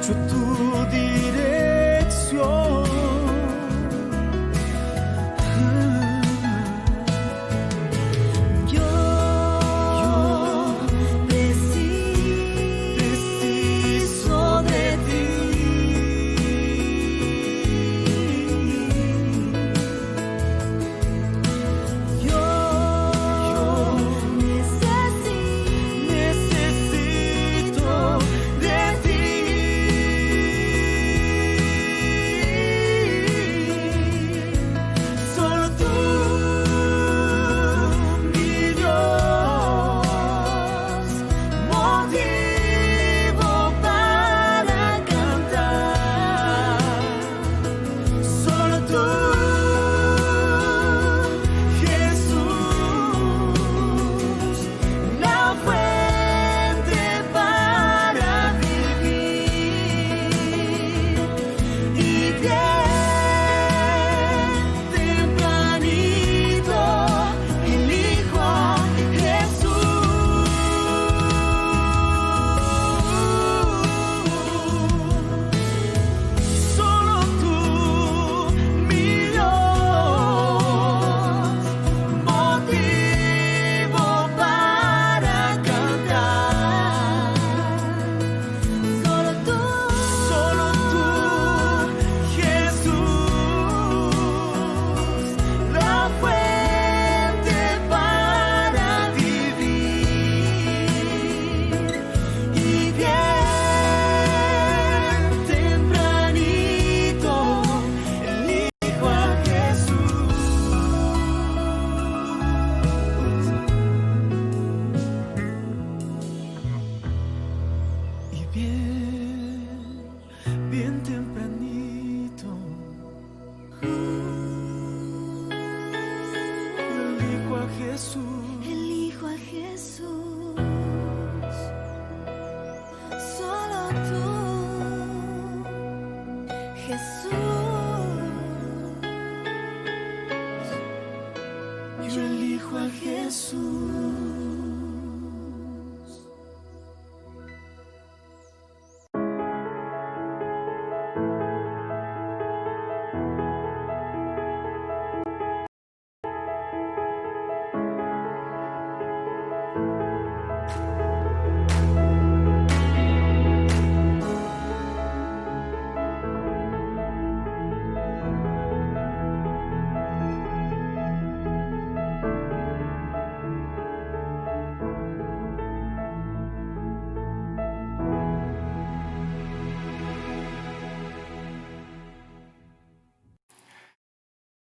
escucho tu dirección. Bien tempranito, elijo a Jesús. Elijo a Jesús. Solo tú, Jesús. Yo elijo a Jesús.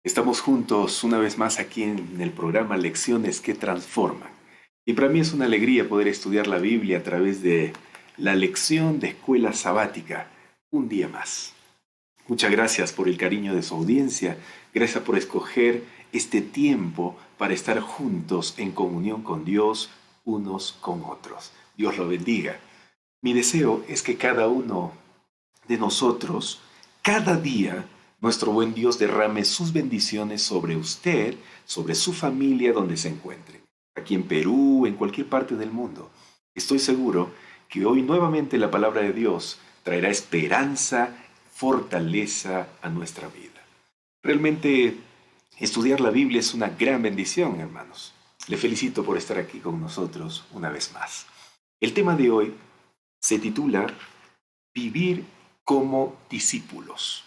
Estamos juntos una vez más aquí en el programa Lecciones que Transforman. Y para mí es una alegría poder estudiar la Biblia a través de la lección de escuela sabática, un día más. Muchas gracias por el cariño de su audiencia, gracias por escoger este tiempo para estar juntos en comunión con Dios, unos con otros. Dios lo bendiga. Mi deseo es que cada uno de nosotros, cada día, nuestro buen Dios derrame sus bendiciones sobre usted, sobre su familia donde se encuentre. Aquí en Perú, en cualquier parte del mundo. Estoy seguro que hoy nuevamente la palabra de Dios traerá esperanza, fortaleza a nuestra vida. Realmente estudiar la Biblia es una gran bendición, hermanos. Le felicito por estar aquí con nosotros una vez más. El tema de hoy se titula Vivir como discípulos.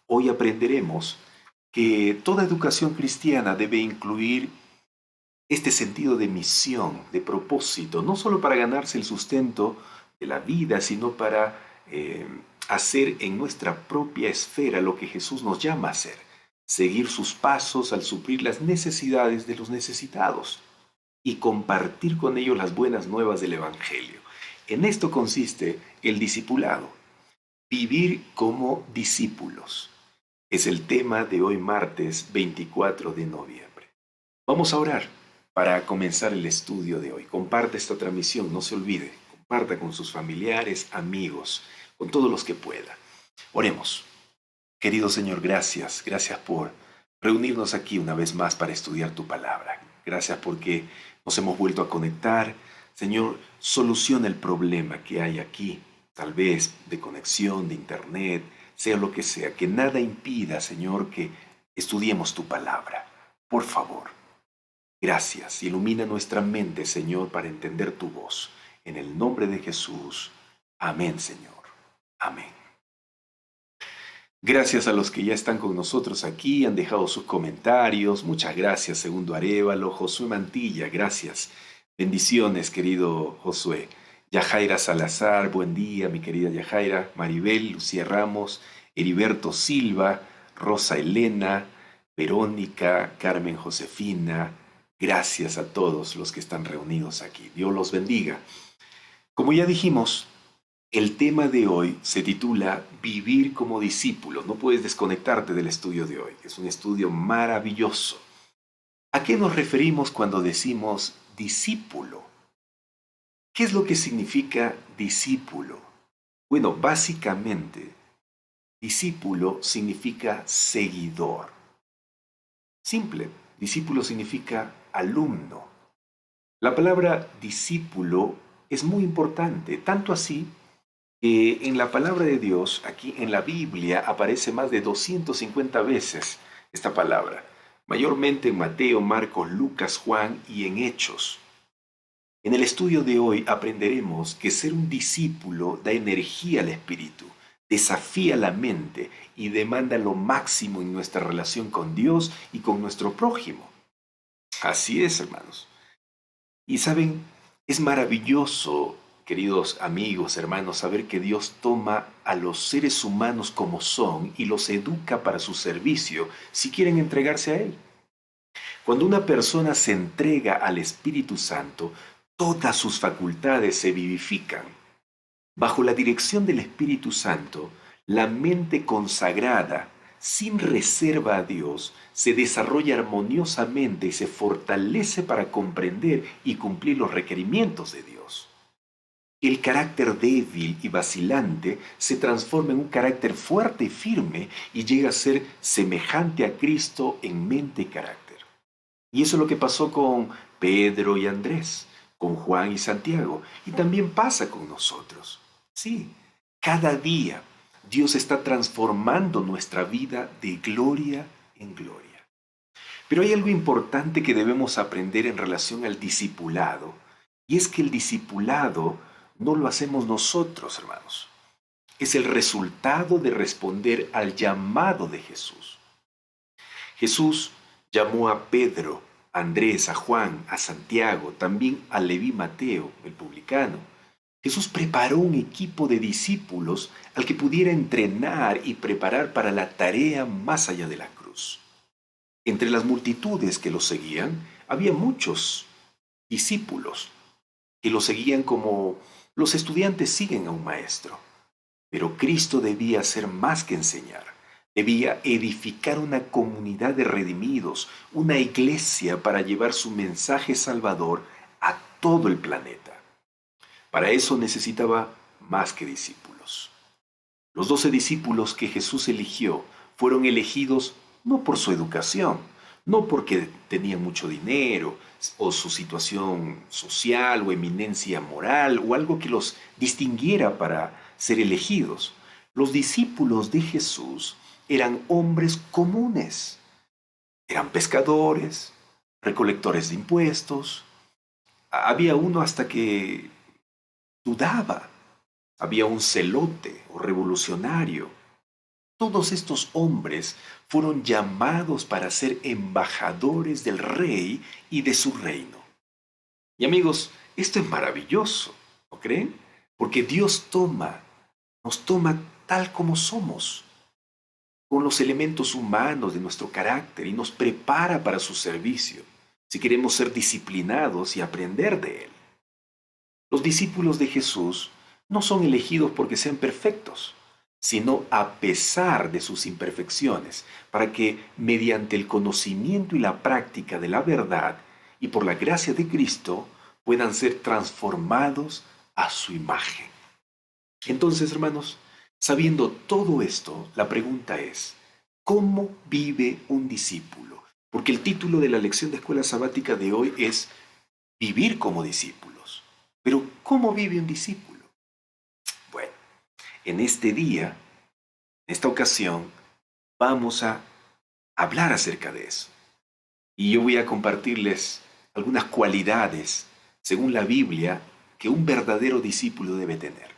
Hoy aprenderemos que toda educación cristiana debe incluir este sentido de misión, de propósito, no solo para ganarse el sustento de la vida, sino para hacer en nuestra propia esfera lo que Jesús nos llama a hacer, seguir sus pasos al suplir las necesidades de los necesitados y compartir con ellos las buenas nuevas del Evangelio. En esto consiste el discipulado, vivir como discípulos. Es el tema de hoy martes 24 de noviembre. Vamos a orar para comenzar el estudio de hoy. Comparte esta transmisión, no se olvide. Comparta con sus familiares, amigos, con todos los que pueda. Oremos. Querido Señor, gracias. Gracias por reunirnos aquí una vez más para estudiar tu palabra. Gracias porque nos hemos vuelto a conectar. Señor, soluciona el problema que hay aquí tal vez de conexión, de internet, sea lo que sea, que nada impida, Señor, que estudiemos tu palabra. Por favor, gracias. Ilumina nuestra mente, Señor, para entender tu voz. En el nombre de Jesús. Amén, Señor. Amén. Gracias a los que ya están con nosotros aquí, han dejado sus comentarios. Muchas gracias, Segundo Arévalo, Josué Mantilla, gracias. Bendiciones, querido Josué. Yajaira Salazar, buen día, mi querida Yajaira. Maribel, Lucía Ramos, Heriberto Silva, Rosa Elena, Verónica, Carmen Josefina. Gracias a todos los que están reunidos aquí. Dios los bendiga. Como ya dijimos, el tema de hoy se titula Vivir como discípulo. No puedes desconectarte del estudio de hoy. Es un estudio maravilloso. ¿A qué nos referimos cuando decimos discípulo? ¿Qué es lo que significa discípulo? Bueno, básicamente, discípulo significa seguidor. Simple, discípulo significa alumno. La palabra discípulo es muy importante, tanto así que en la palabra de Dios, aquí en la Biblia, aparece más de 250 veces esta palabra, mayormente en Mateo, Marcos, Lucas, Juan y en Hechos. En el estudio de hoy aprenderemos que ser un discípulo da energía al espíritu, desafía la mente y demanda lo máximo en nuestra relación con Dios y con nuestro prójimo. Así es, hermanos. Y saben, es maravilloso, queridos amigos, hermanos, saber que Dios toma a los seres humanos como son y los educa para su servicio si quieren entregarse a Él. Cuando una persona se entrega al Espíritu Santo, todas sus facultades se vivifican. Bajo la dirección del Espíritu Santo, la mente consagrada, sin reserva a Dios, se desarrolla armoniosamente y se fortalece para comprender y cumplir los requerimientos de Dios. El carácter débil y vacilante se transforma en un carácter fuerte y firme y llega a ser semejante a Cristo en mente y carácter. Y eso es lo que pasó con Pedro y Andrés, con Juan y Santiago, y también pasa con nosotros. Sí, cada día Dios está transformando nuestra vida de gloria en gloria. Pero hay algo importante que debemos aprender en relación al discipulado, y es que el discipulado no lo hacemos nosotros, hermanos. Es el resultado de responder al llamado de Jesús. Jesús llamó a Pedro, a Andrés, a Juan, a Santiago, también a Leví Mateo, el publicano. Jesús preparó un equipo de discípulos al que pudiera entrenar y preparar para la tarea más allá de la cruz. Entre las multitudes que lo seguían, había muchos discípulos que lo seguían como los estudiantes siguen a un maestro. Pero Cristo debía hacer más que enseñar. Debía edificar una comunidad de redimidos, una iglesia para llevar su mensaje salvador a todo el planeta. Para eso necesitaba más que discípulos. Los 12 discípulos que Jesús eligió fueron elegidos no por su educación, no porque tenían mucho dinero o su situación social o eminencia moral o algo que los distinguiera para ser elegidos. Los discípulos de Jesús eran hombres comunes. Eran pescadores, recolectores de impuestos. Había uno hasta que dudaba. Había un celote o revolucionario. Todos estos hombres fueron llamados para ser embajadores del rey y de su reino. Y amigos, esto es maravilloso, ¿no creen? Porque Dios nos toma tal como somos, con los elementos humanos de nuestro carácter y nos prepara para su servicio, si queremos ser disciplinados y aprender de Él. Los discípulos de Jesús no son elegidos porque sean perfectos, sino a pesar de sus imperfecciones, para que mediante el conocimiento y la práctica de la verdad y por la gracia de Cristo puedan ser transformados a su imagen. Entonces, hermanos, sabiendo todo esto, la pregunta es, ¿cómo vive un discípulo? Porque el título de la lección de escuela sabática de hoy es Vivir como discípulos. Pero, ¿cómo vive un discípulo? Bueno, En este día, en esta ocasión, vamos a hablar acerca de eso. Y yo voy a compartirles algunas cualidades, según la Biblia, que un verdadero discípulo debe tener.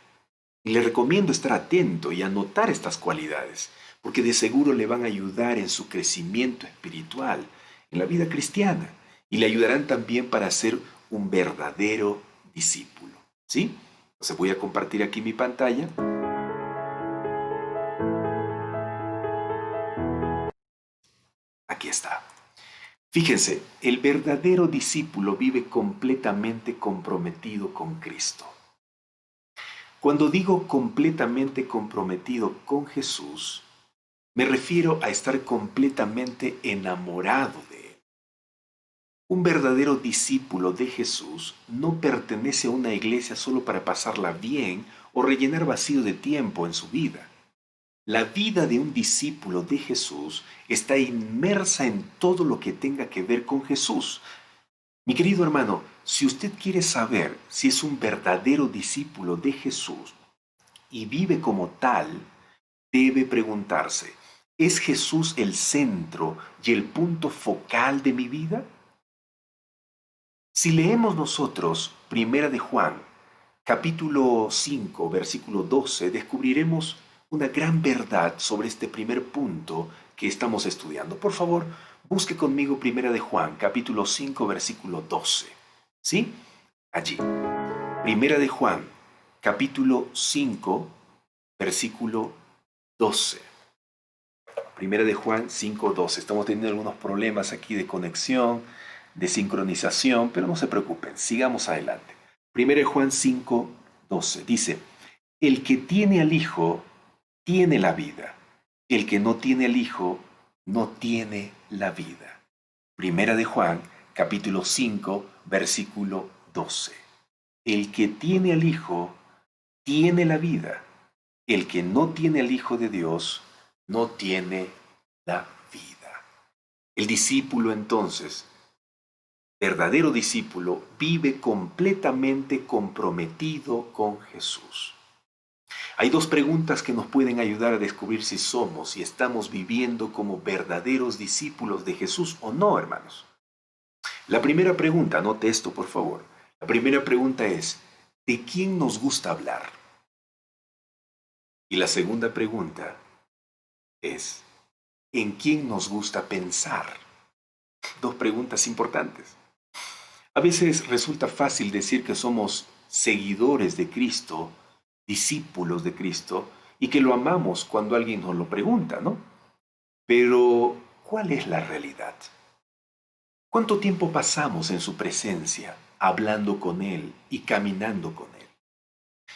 Y le recomiendo estar atento y anotar estas cualidades, porque de seguro le van a ayudar en su crecimiento espiritual, en la vida cristiana, y le ayudarán también para ser un verdadero discípulo. ¿Sí? Entonces voy a compartir aquí mi pantalla. Aquí está. Fíjense, el verdadero discípulo vive completamente comprometido con Cristo. Cuando digo completamente comprometido con Jesús, me refiero a estar completamente enamorado de Él. Un verdadero discípulo de Jesús no pertenece a una iglesia solo para pasarla bien o rellenar vacío de tiempo en su vida. La vida de un discípulo de Jesús está inmersa en todo lo que tenga que ver con Jesús. Mi querido hermano, si usted quiere saber si es un verdadero discípulo de Jesús y vive como tal, debe preguntarse, ¿es Jesús el centro y el punto focal de mi vida? Si leemos nosotros Primera de Juan, capítulo 5, versículo 12, descubriremos una gran verdad sobre este primer punto que estamos estudiando. Por favor, busque conmigo Primera de Juan, capítulo 5, versículo 12. ¿Sí? Allí. Primera de Juan, capítulo 5, versículo 12. Primera de Juan 5, 12. Estamos teniendo algunos problemas aquí de conexión, de sincronización, pero no se preocupen, sigamos adelante. Primera de Juan 5, 12. Dice, el que tiene al Hijo tiene la vida. El que no tiene al Hijo no tiene la vida. Primera de Juan, capítulo 5, versículo 12. El que tiene al Hijo tiene la vida. El que no tiene al Hijo de Dios no tiene la vida. El discípulo entonces, verdadero discípulo, vive completamente comprometido con Jesús. Hay dos preguntas que nos pueden ayudar a descubrir si somos y estamos viviendo como verdaderos discípulos de Jesús o no, hermanos. La primera pregunta, anote esto por favor. La primera pregunta es, ¿de quién nos gusta hablar? Y la segunda pregunta es, ¿en quién nos gusta pensar? Dos preguntas importantes. A veces resulta fácil decir que somos seguidores de Cristo, discípulos de Cristo, y que lo amamos cuando alguien nos lo pregunta, ¿no? Pero, ¿cuál es la realidad? ¿Cuánto tiempo pasamos en su presencia, hablando con Él y caminando con Él?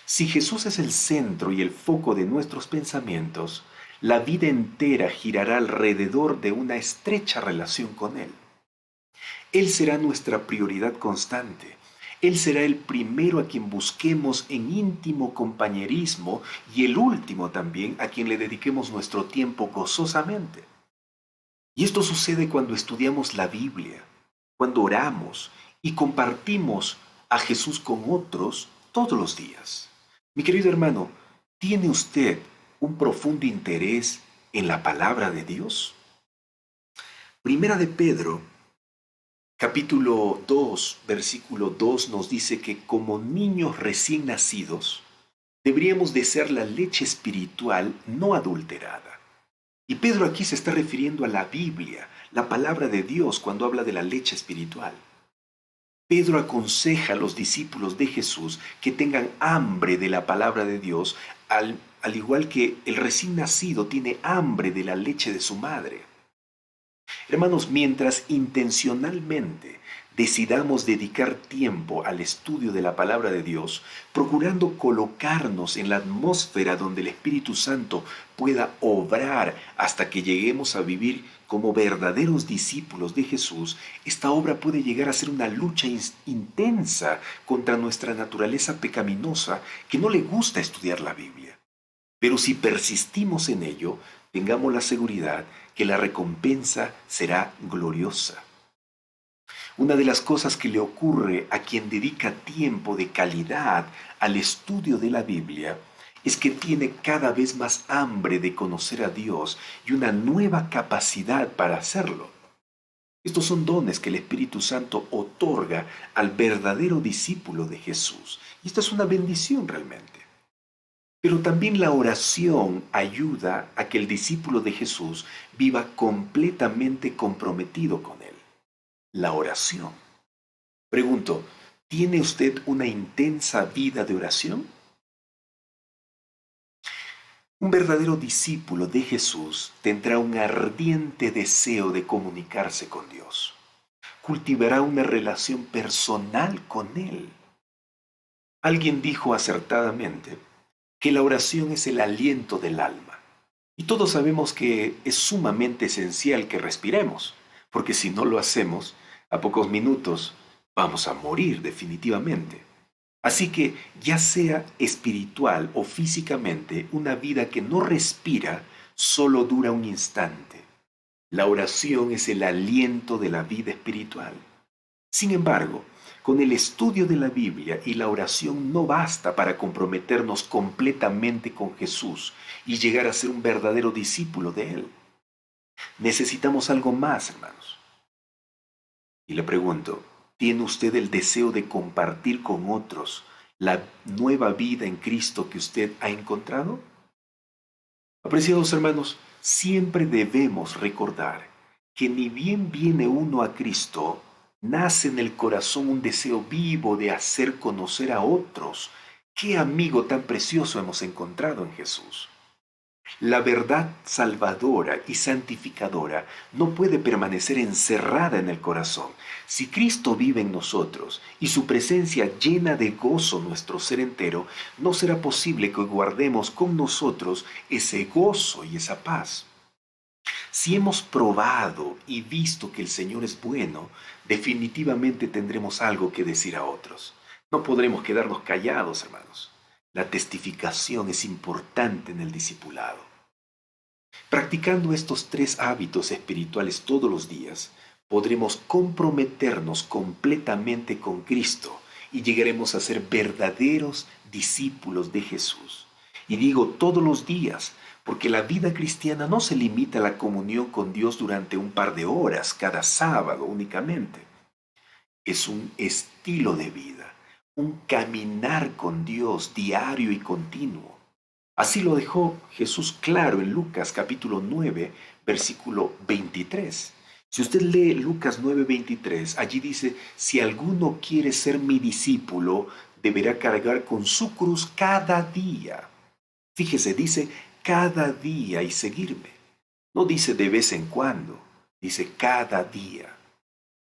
Si Jesús es el centro y el foco de nuestros pensamientos, la vida entera girará alrededor de una estrecha relación con Él. Él será nuestra prioridad constante. Él será el primero a quien busquemos en íntimo compañerismo y el último también a quien le dediquemos nuestro tiempo gozosamente. Y esto sucede cuando estudiamos la Biblia, cuando oramos y compartimos a Jesús con otros todos los días. Mi querido hermano, ¿tiene usted un profundo interés en la palabra de Dios? Primera de Pedro, capítulo 2, versículo 2 nos dice que como niños recién nacidos, deberíamos desear la leche espiritual no adulterada. Y Pedro aquí se está refiriendo a la Biblia, la palabra de Dios, cuando habla de la leche espiritual. Pedro aconseja a los discípulos de Jesús que tengan hambre de la palabra de Dios, al igual que el recién nacido tiene hambre de la leche de su madre. Hermanos, mientras intencionalmente decidamos dedicar tiempo al estudio de la palabra de Dios, procurando colocarnos en la atmósfera donde el Espíritu Santo pueda obrar hasta que lleguemos a vivir como verdaderos discípulos de Jesús, esta obra puede llegar a ser una lucha intensa contra nuestra naturaleza pecaminosa que no le gusta estudiar la Biblia. Pero si persistimos en ello, tengamos la seguridad que la recompensa será gloriosa. Una de las cosas que le ocurre a quien dedica tiempo de calidad al estudio de la Biblia es que tiene cada vez más hambre de conocer a Dios y una nueva capacidad para hacerlo. Estos son dones que el Espíritu Santo otorga al verdadero discípulo de Jesús. Y esta es una bendición realmente. Pero también la oración ayuda a que el discípulo de Jesús viva completamente comprometido con Él. La oración. Pregunto, ¿tiene usted una intensa vida de oración? Un verdadero discípulo de Jesús tendrá un ardiente deseo de comunicarse con Dios. Cultivará una relación personal con Él. Alguien dijo acertadamente que la oración es el aliento del alma. Y todos sabemos que es sumamente esencial que respiremos, porque si no lo hacemos, a pocos minutos vamos a morir definitivamente. Así que, ya sea espiritual o físicamente, una vida que no respira solo dura un instante. La oración es el aliento de la vida espiritual. Sin embargo, con el estudio de la Biblia y la oración no basta para comprometernos completamente con Jesús y llegar a ser un verdadero discípulo de Él. Necesitamos algo más, hermanos. Y le pregunto, ¿tiene usted el deseo de compartir con otros la nueva vida en Cristo que usted ha encontrado? Apreciados hermanos, siempre debemos recordar que ni bien viene uno a Cristo, nace en el corazón un deseo vivo de hacer conocer a otros qué amigo tan precioso hemos encontrado en Jesús. La verdad salvadora y santificadora no puede permanecer encerrada en el corazón. Si Cristo vive en nosotros y su presencia llena de gozo nuestro ser entero, no será posible que guardemos con nosotros ese gozo y esa paz. Si hemos probado y visto que el Señor es bueno, definitivamente tendremos algo que decir a otros. No podremos quedarnos callados, hermanos. La testificación es importante en el discipulado. Practicando estos 3 hábitos espirituales todos los días, podremos comprometernos completamente con Cristo y llegaremos a ser verdaderos discípulos de Jesús. Y digo todos los días, porque la vida cristiana no se limita a la comunión con Dios durante un par de horas cada sábado únicamente. Es un estilo de vida. Un caminar con Dios diario y continuo. Así lo dejó Jesús claro en Lucas capítulo 9, versículo 23. Si usted lee Lucas 9, 23, allí dice, si alguno quiere ser mi discípulo, deberá cargar con su cruz cada día. Fíjese, dice cada día y seguirme. No dice de vez en cuando, dice cada día.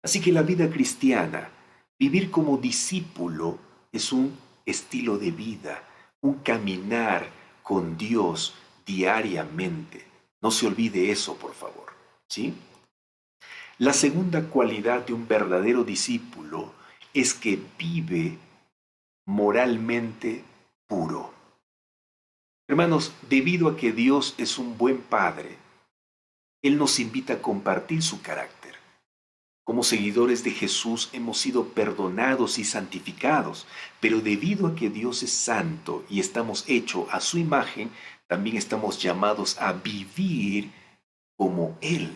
Así que la vida cristiana, vivir como discípulo es un estilo de vida, un caminar con Dios diariamente. No se olvide eso, por favor. ¿Sí? La segunda cualidad de un verdadero discípulo es que vive moralmente puro. Hermanos, debido a que Dios es un buen Padre, Él nos invita a compartir su carácter. Como seguidores de Jesús hemos sido perdonados y santificados, pero debido a que Dios es santo y estamos hechos a su imagen, también estamos llamados a vivir como Él.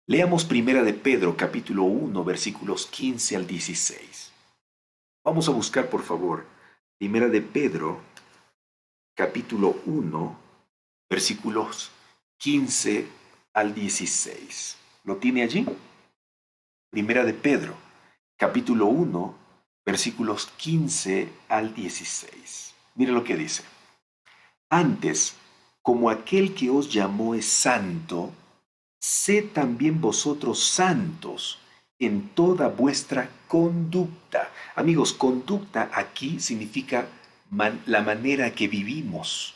Leamos Primera de Pedro, capítulo 1, versículos 15 al 16. Vamos a buscar, por favor, Primera de Pedro, capítulo 1, versículos 15 al 16. ¿Lo tiene allí? Primera de Pedro, capítulo 1, versículos 15 al 16. Mire lo que dice. Antes, como aquel que os llamó es santo, sed también vosotros santos en toda vuestra conducta. Amigos, conducta aquí significa la manera que vivimos.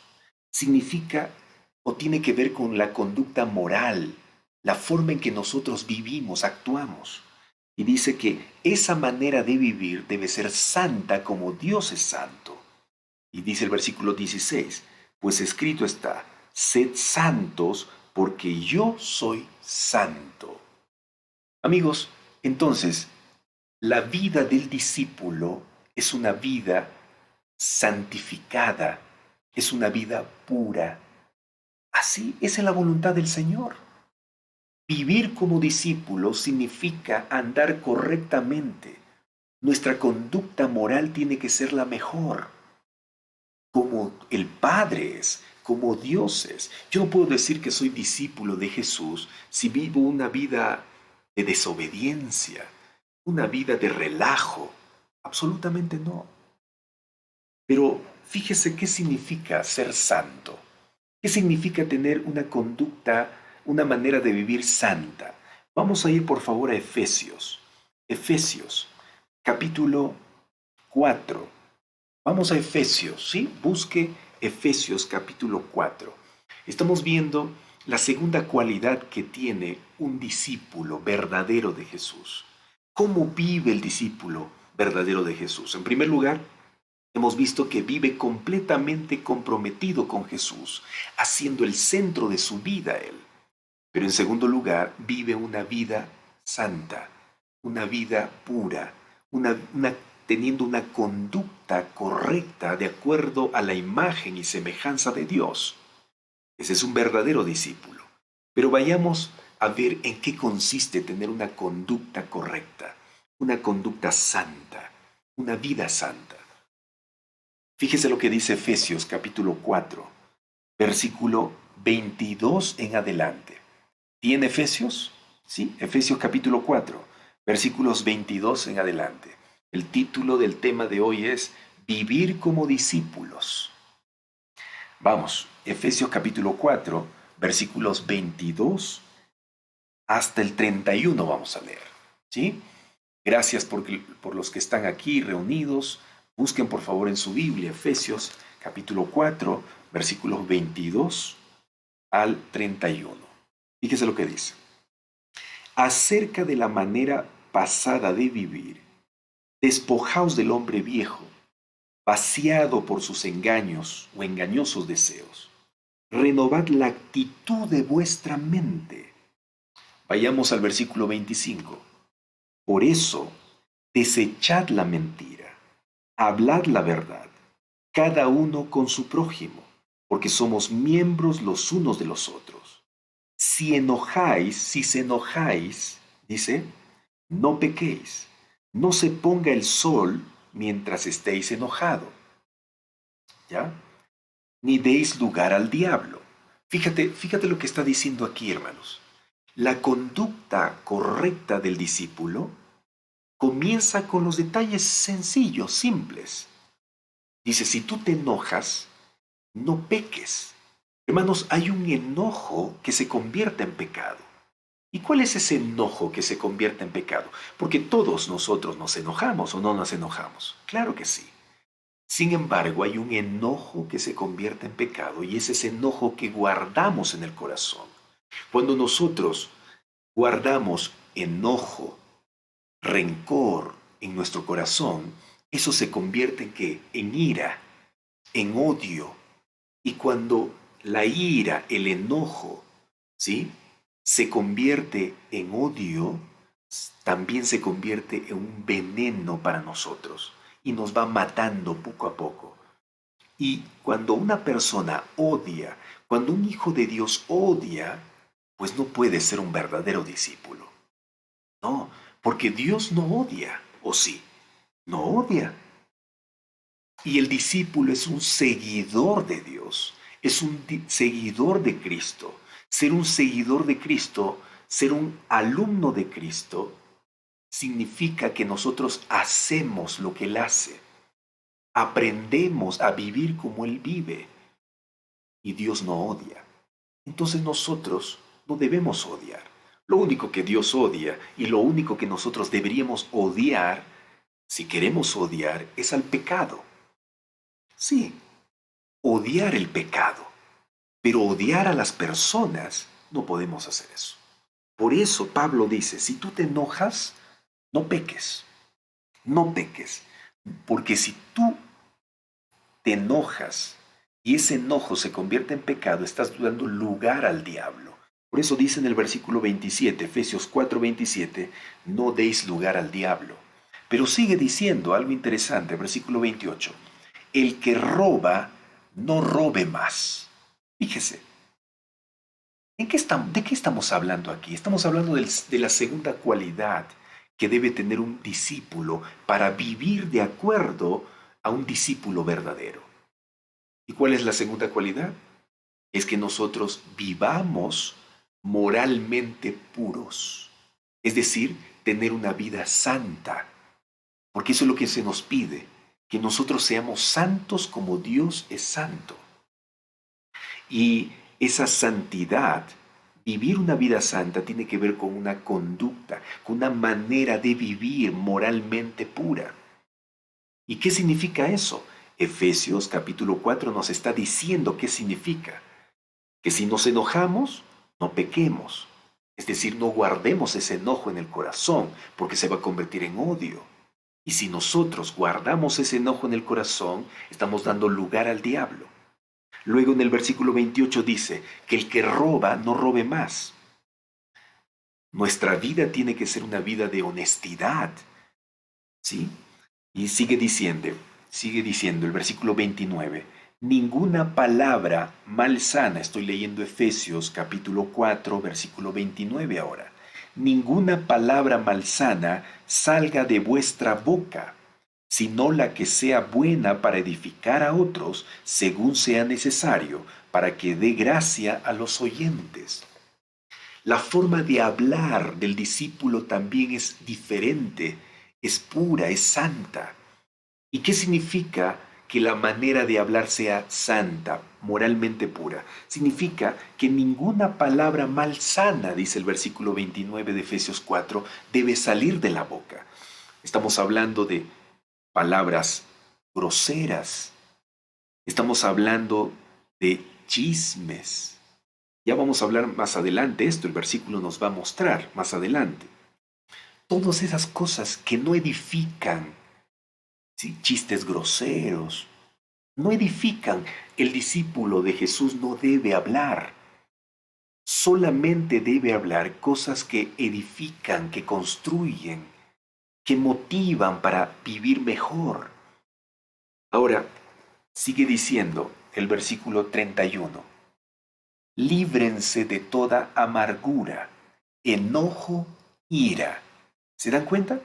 Significa o tiene que ver con la conducta moral, la forma en que nosotros vivimos, actuamos. Y dice que esa manera de vivir debe ser santa como Dios es santo. Y dice el versículo 16, pues escrito está, sed santos porque yo soy santo. Amigos, entonces, la vida del discípulo es una vida santificada, es una vida pura. Así es la voluntad del Señor. Vivir como discípulos significa andar correctamente. Nuestra conducta moral tiene que ser la mejor, como el Padre es, como Dios es. Yo no puedo decir que soy discípulo de Jesús si vivo una vida de desobediencia, una vida de relajo. Absolutamente no. Pero fíjese qué significa ser santo. ¿Qué significa tener una conducta, una manera de vivir santa? Vamos a ir por favor a Efesios. Efesios, capítulo 4. Vamos a Efesios, ¿sí? Busque Efesios capítulo 4. Estamos viendo la segunda cualidad que tiene un discípulo verdadero de Jesús. ¿Cómo vive el discípulo verdadero de Jesús? En primer lugar, hemos visto que vive completamente comprometido con Jesús, haciendo el centro de su vida él. Pero en segundo lugar, vive una vida santa, una vida pura, teniendo una conducta correcta de acuerdo a la imagen y semejanza de Dios. Ese es un verdadero discípulo. Pero vayamos a ver en qué consiste tener una conducta correcta, una conducta santa, una vida santa. Fíjese lo que dice Efesios capítulo 4, versículo 22 en adelante. ¿Tiene Efesios? Sí, Efesios capítulo 4, versículos 22 en adelante. El título del tema de hoy es Vivir como discípulos. Vamos, Efesios capítulo 4, versículos 22 hasta el 31 vamos a leer. ¿Sí? Gracias por los que están aquí reunidos. Busquen por favor en su Biblia Efesios capítulo 4, versículos 22 al 31. Fíjese lo que dice. Acerca de la manera pasada de vivir, despojaos del hombre viejo, vaciado por sus engaños o engañosos deseos. Renovad la actitud de vuestra mente. Vayamos al versículo 25. Por eso, desechad la mentira, hablad la verdad, cada uno con su prójimo, porque somos miembros los unos de los otros. Si se enojáis, dice, no pequéis, no se ponga el sol mientras estéis enojado, ¿ya? Ni deis lugar al diablo. Fíjate lo que está diciendo aquí, hermanos. La conducta correcta del discípulo comienza con los detalles sencillos, simples. Dice, si tú te enojas, no peques. Hermanos, hay un enojo que se convierte en pecado. ¿Y cuál es ese enojo que se convierte en pecado? Porque todos nosotros nos enojamos o no nos enojamos. Claro que sí. Sin embargo, hay un enojo que se convierte en pecado y es ese enojo que guardamos en el corazón. Cuando nosotros guardamos enojo, rencor en nuestro corazón, eso se convierte en ¿qué? En ira, en odio. Y cuando la ira, el enojo, ¿sí?, se convierte en odio, también se convierte en un veneno para nosotros y nos va matando poco a poco. Y cuando una persona odia, cuando un hijo de Dios odia, pues no puede ser un verdadero discípulo. No, porque Dios no odia, ¿o sí? No odia. Y el discípulo es un seguidor de Dios, es un seguidor de Cristo. Ser un seguidor de Cristo, ser un alumno de Cristo, significa que nosotros hacemos lo que Él hace. Aprendemos a vivir como Él vive. Y Dios no odia. Entonces nosotros no debemos odiar. Lo único que Dios odia y lo único que nosotros deberíamos odiar, si queremos odiar, es al pecado. Sí, odiar el pecado. Pero odiar a las personas, no podemos hacer eso. Por eso Pablo dice, si tú te enojas, no peques. No peques. Porque si tú te enojas y ese enojo se convierte en pecado, estás dando lugar al diablo. Por eso dice en el versículo 27, Efesios 4:27, no deis lugar al diablo. Pero sigue diciendo algo interesante, versículo 28. el que roba, no robe más. Fíjese, ¿de qué estamos hablando aquí? Estamos hablando de la segunda cualidad que debe tener un discípulo para vivir de acuerdo a un discípulo verdadero. ¿Y cuál es la segunda cualidad? Es que nosotros vivamos moralmente puros, es decir, tener una vida santa, porque eso es lo que se nos pide, que nosotros seamos santos como Dios es santo. Y esa santidad, vivir una vida santa, tiene que ver con una conducta, con una manera de vivir moralmente pura. ¿Y qué significa eso? Efesios capítulo 4 nos está diciendo qué significa. Que si nos enojamos, no pequemos. Es decir, no guardemos ese enojo en el corazón, porque se va a convertir en odio. Y si nosotros guardamos ese enojo en el corazón, estamos dando lugar al diablo. Luego en el versículo 28 dice que el que roba no robe más. Nuestra vida tiene que ser una vida de honestidad. ¿Sí? Y sigue diciendo el versículo 29, ninguna palabra malsana, estoy leyendo Efesios capítulo 4, versículo 29 ahora, ninguna palabra malsana salga de vuestra boca, sino la que sea buena para edificar a otros según sea necesario, para que dé gracia a los oyentes. La forma de hablar del discípulo también es diferente, es pura, es santa. ¿Y qué significa que la manera de hablar sea santa, moralmente pura? Significa que ninguna palabra malsana, dice el versículo 29 de Efesios 4, debe salir de la boca. Estamos hablando de palabras groseras. Estamos hablando de chismes. Ya vamos a hablar más adelante esto, el versículo nos va a mostrar más adelante. Todas esas cosas que no edifican, ¿sí? Chistes groseros, no edifican. El discípulo de Jesús no debe hablar. Solamente debe hablar cosas que edifican, que construyen, que motivan para vivir mejor. Ahora, sigue diciendo el versículo 31. Líbrense de toda amargura, enojo, ira. ¿Se dan cuenta?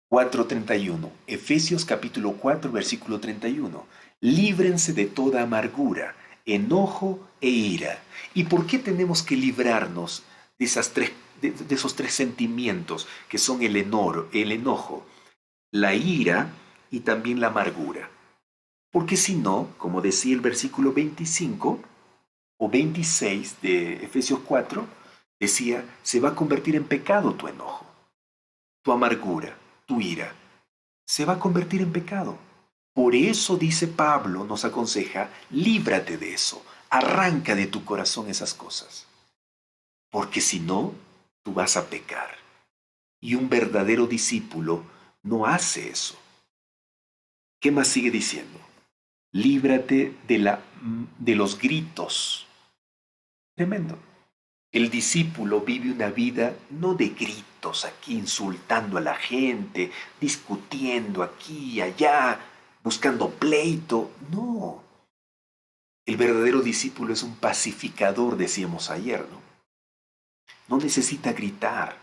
4:31, Efesios capítulo 4, versículo 31. Líbrense de toda amargura, enojo e ira. ¿Y por qué tenemos que librarnos de esos tres sentimientos que son el enojo, la ira y también la amargura? Porque si no, como decía el versículo 25 o 26 de Efesios 4, decía, se va a convertir en pecado tu enojo, tu amargura, tu ira. Se va a convertir en pecado. Por eso, dice Pablo, nos aconseja, líbrate de eso, arranca de tu corazón esas cosas. Porque si no, tú vas a pecar. Y un verdadero discípulo no hace eso. ¿Qué más sigue diciendo? Líbrate de los gritos. Tremendo. El discípulo vive una vida no de gritos aquí, insultando a la gente, discutiendo aquí y allá, buscando pleito. No. El verdadero discípulo es un pacificador, decíamos ayer, ¿no? No necesita gritar.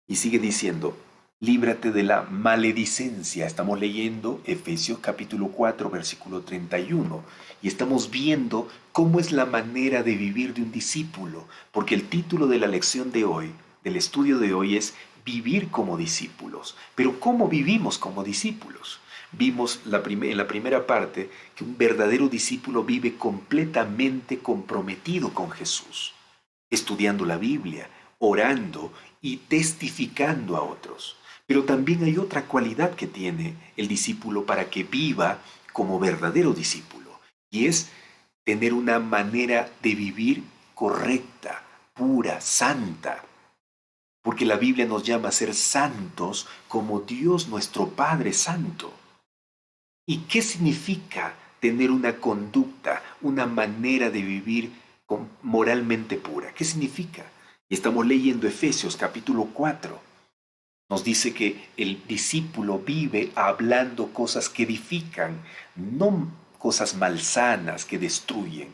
Y sigue diciendo, líbrate de la maledicencia. Estamos leyendo Efesios capítulo 4, versículo 31. Y estamos viendo cómo es la manera de vivir de un discípulo. Porque el título de la lección de hoy, del estudio de hoy, es vivir como discípulos. Pero ¿cómo vivimos como discípulos? Vimos en la primera parte que un verdadero discípulo vive completamente comprometido con Jesús, estudiando la Biblia, orando y testificando a otros. Pero también hay otra cualidad que tiene el discípulo para que viva como verdadero discípulo, y es tener una manera de vivir correcta, pura, santa. Porque la Biblia nos llama a ser santos como Dios nuestro Padre Santo. ¿Y qué significa tener una conducta, una manera de vivir moralmente pura? ¿Qué significa? Y estamos leyendo Efesios capítulo 4. Nos dice que el discípulo vive hablando cosas que edifican, no cosas malsanas que destruyen.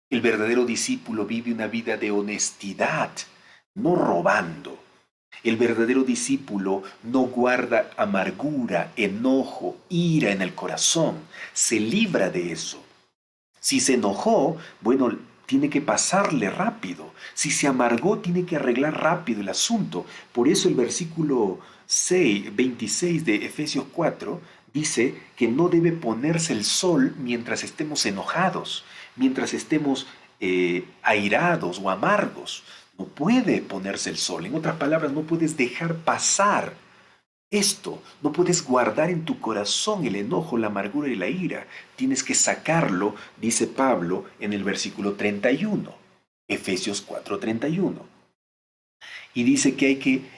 El verdadero discípulo vive una vida de honestidad, no robando. El verdadero discípulo no guarda amargura, enojo, ira en el corazón. Se libra de eso. Si se enojó, bueno, tiene que pasarle rápido. Si se amargó, tiene que arreglar rápido el asunto. Por eso el versículo 26 de Efesios 4 dice que no debe ponerse el sol mientras estemos enojados, mientras estemos airados o amargos. No puede ponerse el sol. En otras palabras, no puedes dejar pasar esto. No puedes guardar en tu corazón el enojo, la amargura y la ira. Tienes que sacarlo, dice Pablo en el versículo 31, Efesios 4:31. Y dice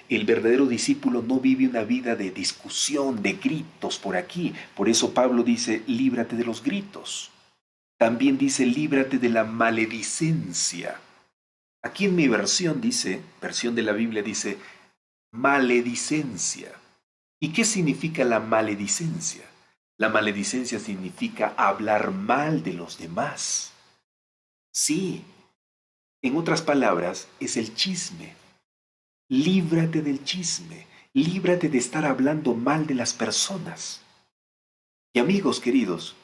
el verdadero discípulo no vive una vida de discusión, de gritos por aquí. Por eso Pablo dice, líbrate de los gritos. También dice, líbrate de la maledicencia. Aquí en mi versión de la Biblia dice, maledicencia. ¿Y qué significa la maledicencia? La maledicencia significa hablar mal de los demás. Sí, en otras palabras, es el chisme. Líbrate del chisme, líbrate de estar hablando mal de las personas. Y amigos queridos,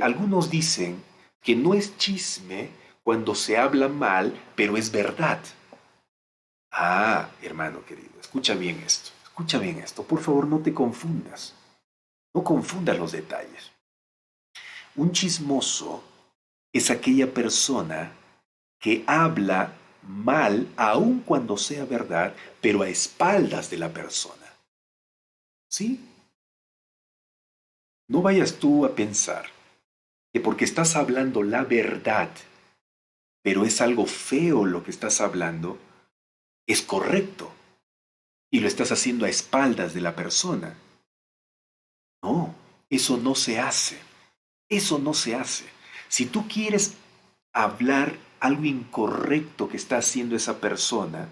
algunos dicen que no es chisme cuando se habla mal, pero es verdad. Ah, hermano querido, escucha bien esto, por favor no te confundas, no confundas los detalles. Un chismoso es aquella persona que habla mal aun cuando sea verdad, pero a espaldas de la persona. ¿Sí? No vayas tú a pensar que porque estás hablando la verdad, pero es algo feo lo que estás hablando, es correcto y lo estás haciendo a espaldas de la persona. No, eso no se hace. Eso no se hace. Si tú quieres hablar algo incorrecto que está haciendo esa persona,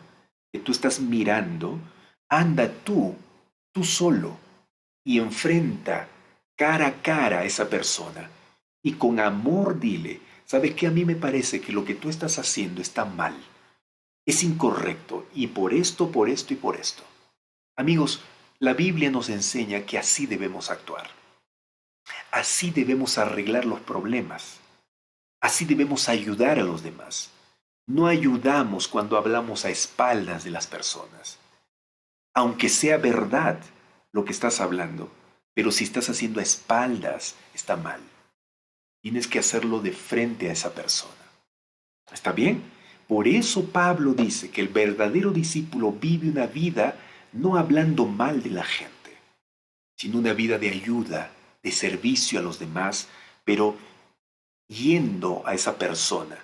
que tú estás mirando, anda tú solo, y enfrenta cara a cara a esa persona. Y con amor dile, ¿sabes qué? A mí me parece que lo que tú estás haciendo está mal. Es incorrecto, y por esto y por esto. Amigos, la Biblia nos enseña que así debemos actuar. Así debemos arreglar los problemas. Así debemos ayudar a los demás. No ayudamos cuando hablamos a espaldas de las personas. Aunque sea verdad lo que estás hablando, pero si estás haciendo a espaldas, está mal. Tienes que hacerlo de frente a esa persona. ¿Está bien? Por eso Pablo dice que el verdadero discípulo vive una vida no hablando mal de la gente, sino una vida de ayuda, de servicio a los demás, pero yendo a esa persona.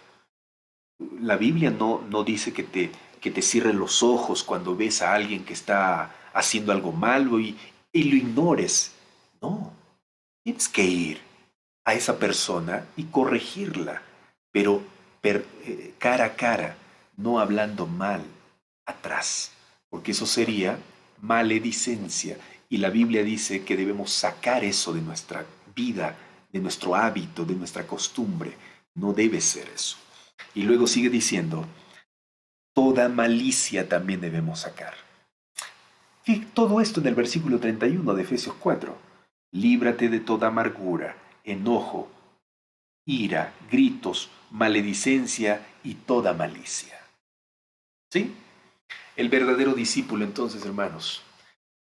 La Biblia no dice que te cierres los ojos cuando ves a alguien que está haciendo algo malo y lo ignores. No, tienes que ir a esa persona y corregirla, pero cara a cara, no hablando mal atrás, porque eso sería maledicencia. Y la Biblia dice que debemos sacar eso de nuestra vida, de nuestro hábito, de nuestra costumbre. No debe ser eso. Y luego sigue diciendo, toda malicia también debemos sacar. Y todo esto en el versículo 31 de Efesios 4. Líbrate de toda amargura, enojo, ira, gritos, maledicencia y toda malicia. ¿Sí? El verdadero discípulo, entonces, hermanos,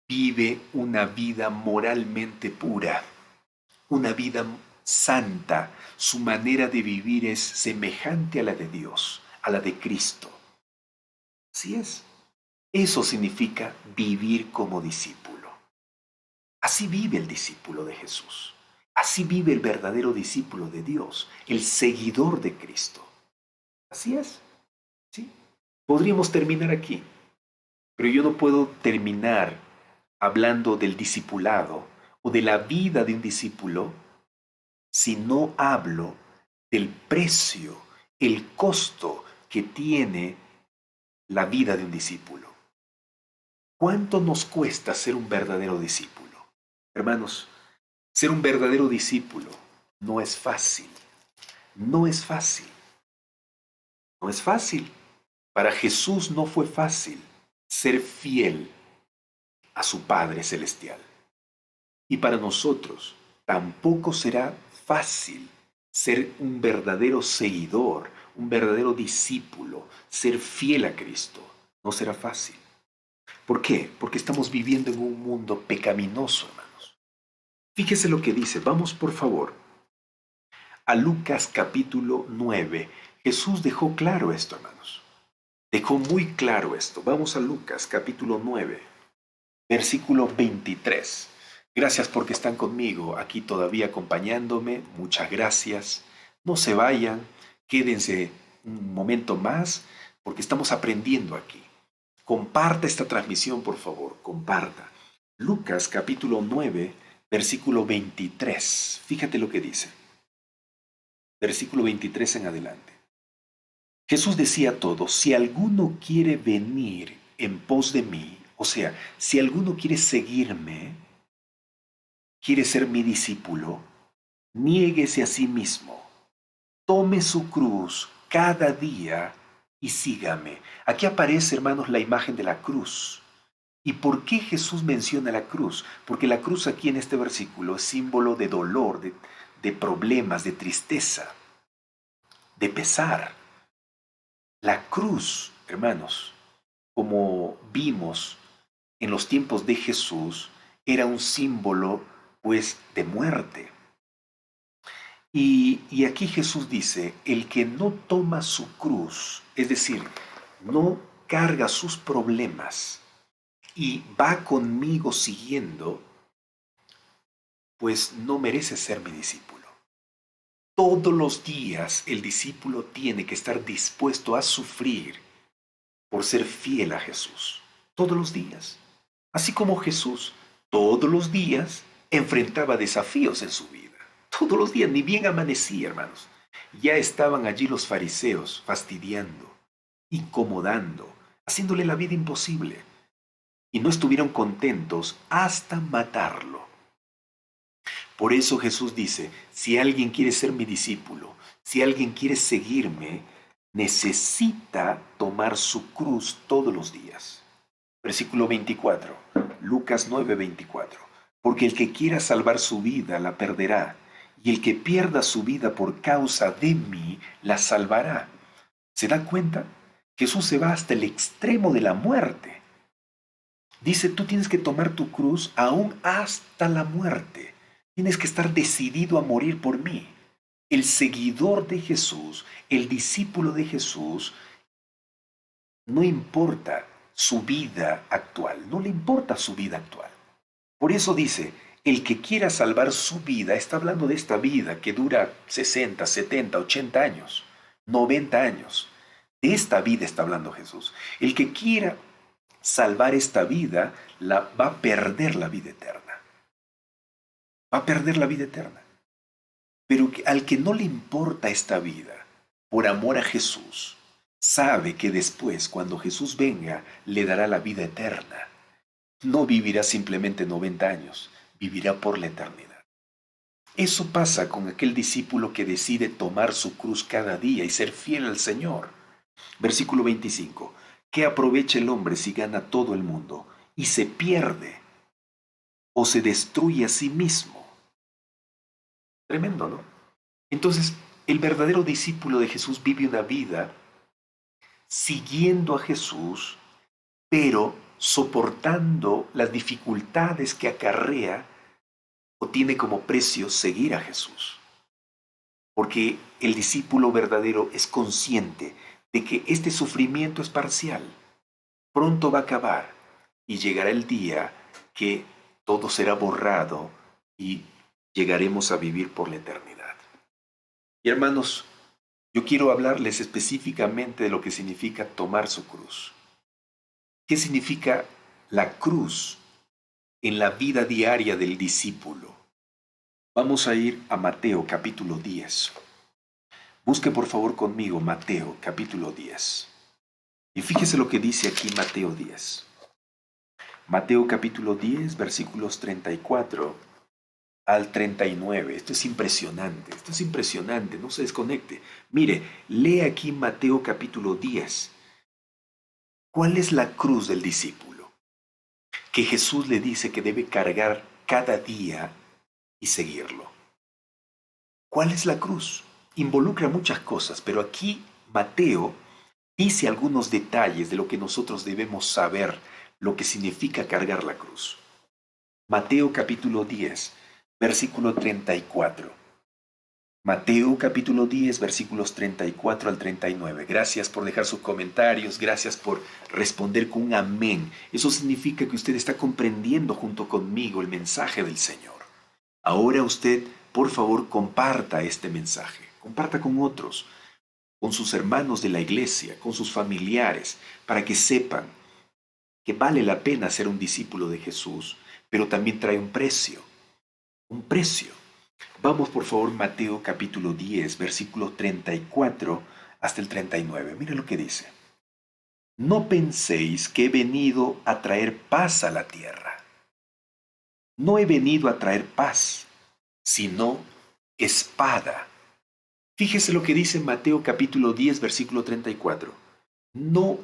vive una vida moralmente pura, una vida santa. Su manera de vivir es semejante a la de Dios, a la de Cristo. Así es. Eso significa vivir como discípulo. Así vive el discípulo de Jesús. Así vive el verdadero discípulo de Dios, el seguidor de Cristo. Así es. ¿Sí? Podríamos terminar aquí, pero yo no puedo terminar hablando del discipulado o de la vida de un discípulo si no hablo del precio, el costo que tiene la vida de un discípulo. ¿Cuánto nos cuesta ser un verdadero discípulo? Hermanos, ser un verdadero discípulo no es fácil. No es fácil. No es fácil. Para Jesús no fue fácil ser fiel a su Padre Celestial. Y para nosotros tampoco será fácil ser un verdadero seguidor, un verdadero discípulo, ser fiel a Cristo. No será fácil. ¿Por qué? Porque estamos viviendo en un mundo pecaminoso, hermanos. Fíjese lo que dice. Vamos, por favor, a Lucas capítulo 9. Jesús dejó claro esto, hermanos. Dejó muy claro esto. Vamos a Lucas capítulo 9, versículo 23. Gracias porque están conmigo aquí todavía acompañándome. Muchas gracias. No se vayan. Quédense un momento más porque estamos aprendiendo aquí. Comparta esta transmisión, por favor. Comparta. Lucas capítulo 9, versículo 23. Fíjate lo que dice. Versículo 23 en adelante. Jesús decía a todos, si alguno quiere venir en pos de mí, o sea, si alguno quiere seguirme, quiere ser mi discípulo, niéguese a sí mismo, tome su cruz cada día y sígame. Aquí aparece, hermanos, la imagen de la cruz. ¿Y por qué Jesús menciona la cruz? Porque la cruz aquí en este versículo es símbolo de dolor, de problemas, de tristeza, de pesar. La cruz, hermanos, como vimos en los tiempos de Jesús, era un símbolo, pues, de muerte. Y aquí Jesús dice, el que no toma su cruz, es decir, no carga sus problemas y va conmigo siguiendo, pues no merece ser mi discípulo. Todos los días el discípulo tiene que estar dispuesto a sufrir por ser fiel a Jesús. Todos los días. Así como Jesús todos los días enfrentaba desafíos en su vida. Todos los días, ni bien amanecía, hermanos. Ya estaban allí los fariseos fastidiando, incomodando, haciéndole la vida imposible. Y no estuvieron contentos hasta matarlo. Por eso Jesús dice, si alguien quiere ser mi discípulo, si alguien quiere seguirme, necesita tomar su cruz todos los días. Versículo 24, Lucas 9, 24. Porque el que quiera salvar su vida la perderá, y el que pierda su vida por causa de mí la salvará. ¿Se da cuenta? Jesús se va hasta el extremo de la muerte. Dice, tú tienes que tomar tu cruz aún hasta la muerte. Tienes que estar decidido a morir por mí. El seguidor de Jesús, el discípulo de Jesús, no importa su vida actual, no le importa su vida actual. Por eso dice, el que quiera salvar su vida, está hablando de esta vida que dura 60, 70, 80 años, 90 años. De esta vida está hablando Jesús. El que quiera salvar esta vida, va a perder la vida eterna. Va a perder la vida eterna. Pero al que no le importa esta vida, por amor a Jesús, sabe que después, cuando Jesús venga, le dará la vida eterna. No vivirá simplemente 90 años, vivirá por la eternidad. Eso pasa con aquel discípulo que decide tomar su cruz cada día y ser fiel al Señor. Versículo 25. ¿Qué aprovecha el hombre si gana todo el mundo y se pierde o se destruye a sí mismo? Tremendo, ¿no? Entonces, el verdadero discípulo de Jesús vive una vida siguiendo a Jesús, pero soportando las dificultades que acarrea o tiene como precio seguir a Jesús. Porque el discípulo verdadero es consciente de que este sufrimiento es parcial. Pronto va a acabar y llegará el día que todo será borrado y llegaremos a vivir por la eternidad. Y hermanos, yo quiero hablarles específicamente de lo que significa tomar su cruz. ¿Qué significa la cruz en la vida diaria del discípulo? Vamos a ir a Mateo capítulo 10. Busque por favor conmigo Mateo capítulo 10. Y fíjese lo que dice aquí Mateo 10. Mateo capítulo 10, versículos 34 al 39. Esto es impresionante, no se desconecte. Mire, lee aquí Mateo capítulo 10. ¿Cuál es la cruz del discípulo? Que Jesús le dice que debe cargar cada día y seguirlo. ¿Cuál es la cruz? Involucra muchas cosas, pero aquí Mateo dice algunos detalles de lo que nosotros debemos saber, lo que significa cargar la cruz. Mateo capítulo 10, versículo 34. Mateo capítulo 10, versículos 34 al 39. Gracias por dejar sus comentarios, gracias por responder con un amén. Eso significa que usted está comprendiendo junto conmigo el mensaje del Señor. Ahora usted, por favor, comparta este mensaje, comparta con otros, con sus hermanos de la iglesia, con sus familiares, para que sepan que vale la pena ser un discípulo de Jesús, pero también trae un precio, un precio. Vamos por favor Mateo capítulo 10, versículo 34 hasta el 39. Mira lo que dice. No penséis que he venido a traer paz a la tierra. No he venido a traer paz, sino espada. Fíjese lo que dice Mateo capítulo 10, versículo 34. No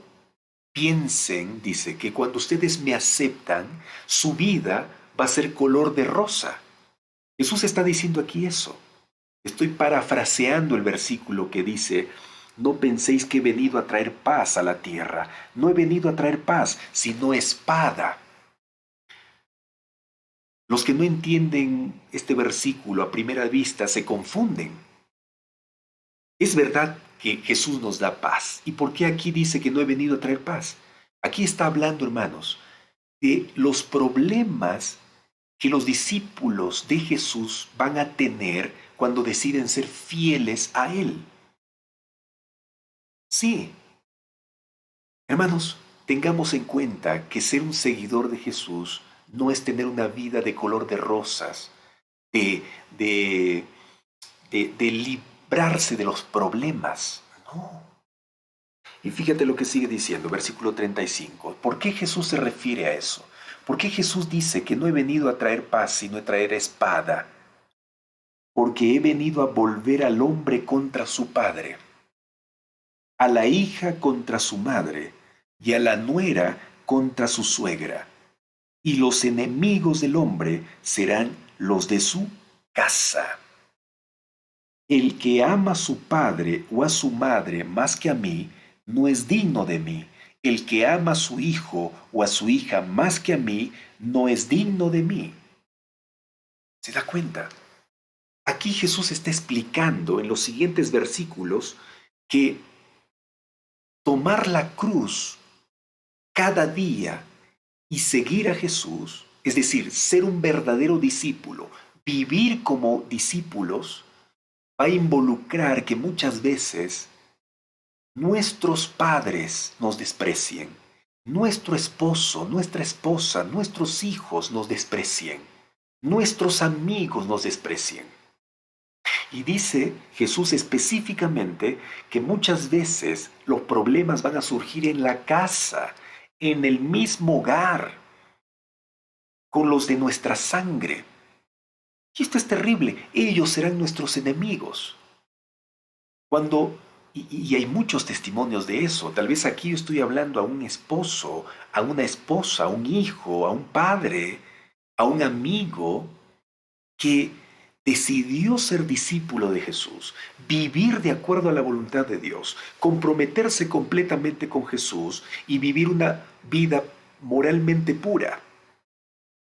piensen, dice, que cuando ustedes me aceptan, su vida va a ser color de rosa. Jesús está diciendo aquí eso. Estoy parafraseando el versículo que dice, no penséis que he venido a traer paz a la tierra. No he venido a traer paz, sino espada. Los que no entienden este versículo a primera vista se confunden. Es verdad que Jesús nos da paz. ¿Y por qué aquí dice que no he venido a traer paz? Aquí está hablando, hermanos, de los problemas que los discípulos de Jesús van a tener cuando deciden ser fieles a Él. Sí, hermanos, tengamos en cuenta que ser un seguidor de Jesús no es tener una vida de color de rosas, de librarse de los problemas. No. Y fíjate lo que sigue diciendo, versículo 35. ¿Por qué Jesús se refiere a eso? ¿Por qué Jesús dice que no he venido a traer paz, sino a traer espada? Porque he venido a volver al hombre contra su padre, a la hija contra su madre, y a la nuera contra su suegra. Y los enemigos del hombre serán los de su casa. El que ama a su padre o a su madre más que a mí, no es digno de mí. El que ama a su hijo o a su hija más que a mí, no es digno de mí. ¿Se da cuenta? Aquí Jesús está explicando en los siguientes versículos que tomar la cruz cada día y seguir a Jesús, es decir, ser un verdadero discípulo, vivir como discípulos, va a involucrar que muchas veces nuestros padres nos desprecien, nuestro esposo, nuestra esposa, nuestros hijos nos desprecien, nuestros amigos nos desprecien. Y dice Jesús específicamente que muchas veces los problemas van a surgir en la casa, en el mismo hogar, con los de nuestra sangre. Y esto es terrible, ellos serán nuestros enemigos. Y hay muchos testimonios de eso. Tal vez aquí yo estoy hablando a un esposo, a una esposa, a un hijo, a un padre, a un amigo que decidió ser discípulo de Jesús, vivir de acuerdo a la voluntad de Dios, comprometerse completamente con Jesús y vivir una vida moralmente pura.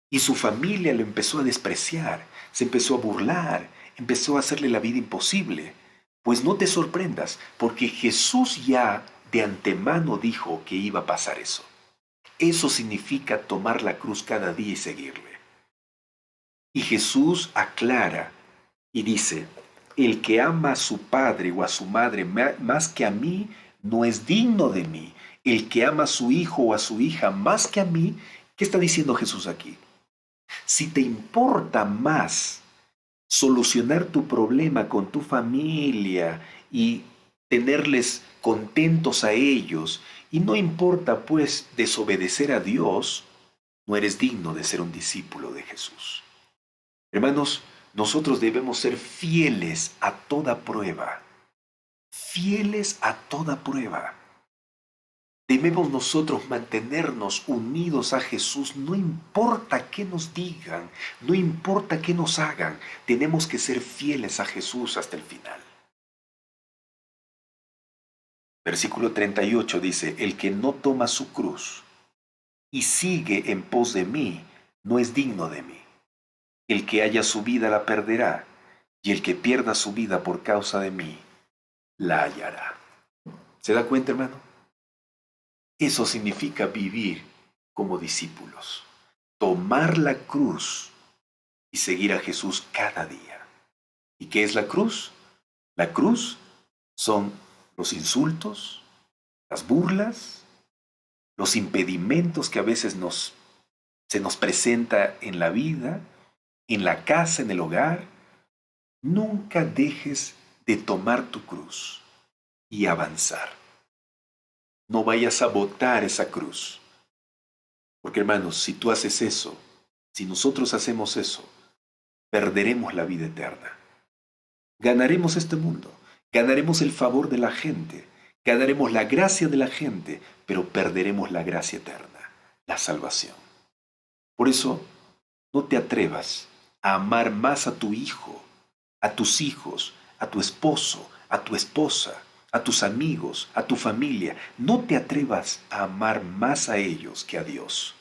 Y su familia lo empezó a despreciar, se empezó a burlar, empezó a hacerle la vida imposible. Pues no te sorprendas, porque Jesús ya de antemano dijo que iba a pasar eso. Eso significa tomar la cruz cada día y seguirle. Y Jesús aclara y dice, el que ama a su padre o a su madre más que a mí, no es digno de mí. El que ama a su hijo o a su hija más que a mí, ¿qué está diciendo Jesús aquí? Si te importa más solucionar tu problema con tu familia y tenerles contentos a ellos, y no importa pues desobedecer a Dios, no eres digno de ser un discípulo de Jesús. Hermanos, nosotros debemos ser fieles a toda prueba. Fieles a toda prueba. Debemos nosotros mantenernos unidos a Jesús, no importa qué nos digan, no importa qué nos hagan, tenemos que ser fieles a Jesús hasta el final. Versículo 38 dice, el que no toma su cruz y sigue en pos de mí, no es digno de mí. El que haya su vida la perderá, y el que pierda su vida por causa de mí, la hallará. ¿Se da cuenta, hermano? Eso significa vivir como discípulos, tomar la cruz y seguir a Jesús cada día. ¿Y qué es la cruz? La cruz son los insultos, las burlas, los impedimentos que a veces se nos presenta en la vida, en la casa, en el hogar. Nunca dejes de tomar tu cruz y avanzar. No vayas a botar esa cruz. Porque hermanos, si tú haces eso, si nosotros hacemos eso, perderemos la vida eterna. Ganaremos este mundo, ganaremos el favor de la gente, ganaremos la gracia de la gente, pero perderemos la gracia eterna, la salvación. Por eso, no te atrevas a amar más a tu hijo, a tus hijos, a tu esposo, a tu esposa, a tus amigos, a tu familia. No te atrevas a amar más a ellos que a Dios.